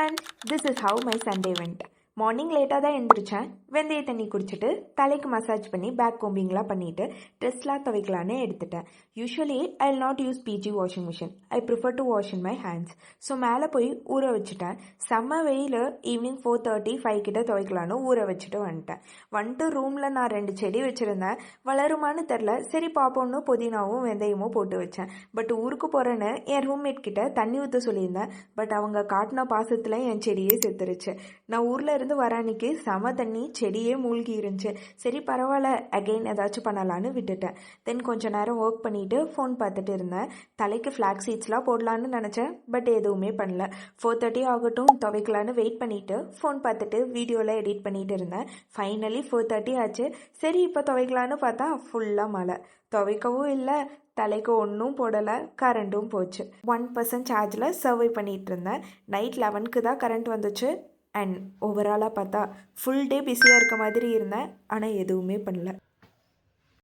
everyone, this is how my Sunday went. Morning லேட்டாக தான் எழுந்திரிச்சேன். வெந்தய தண்ணி குடிச்சிட்டு தலைக்கு மசாஜ் பண்ணி பேக் கோம்பிங்லாம் பண்ணிவிட்டு ட்ரெஸ்லாம் துவைக்கலான்னு எடுத்துட்டேன். Usually I will not use big washing machine. I prefer to wash in my hands. So மேலே போய் ஊற வச்சுட்டேன். செம்ம வெயில். ஈவினிங் 4:30 5 கிட்ட துவைக்கலான்னு ஊற வச்சுட்டு வந்துட்டு ரூமில் நான் 2 செடி வச்சுருந்தேன். வளருமான்னு தெரில. சரி பார்ப்போன்னு புதினாவும் வெந்தயமும் போட்டு வச்சேன். பட் ஊருக்கு போகிறேன்னு என் ரூம்மேட் கிட்ட தண்ணி ஊற்ற சொல்லியிருந்தேன். பட் அவங்க காட்டின பாசத்தில் என் செடியே செத்துருச்சு. நான் ஊரில் இருந்து வர அன்னைக்கு செம தண்ணி, செடியே மூழ்கி இருந்துச்சு. சரி பரவாயில்ல, அகெயின் ஏதாச்சும் பண்ணலான்னு விட்டுட்டேன். தென் கொஞ்ச நேரம் ஒர்க் பண்ணிட்டு ஃபோன் பார்த்துட்டு இருந்தேன். தலைக்கு ஃப்ளாக் சீட்ஸ்லாம் போடலான்னு நினச்சேன். பட் எதுவுமே பண்ணல. 4:30 ஆகட்டும் துவைக்கலான்னு வெயிட் பண்ணிட்டு ஃபோன் பார்த்துட்டு வீடியோவில் எடிட் பண்ணிட்டு இருந்தேன். ஃபைனலி 4:30 ஆச்சு. சரி இப்போ துவைக்கலான்னு பார்த்தா ஃபுல்லாக மழை. துவைக்கவும் இல்லை, தலைக்கு ஒன்றும் போடலை, கரண்ட்டும் போச்சு. 1% சார்ஜில் சர்வை பண்ணிகிட்டு இருந்தேன். நைட் 11க்கு தான் கரண்ட் வந்துச்சு. அண்ட் ஓவராலாக பார்த்தா ஃபுல் டே பிஸியாக இருக்க மாதிரி இருந்தேன். ஆனால் எதுவுமே பண்ணல.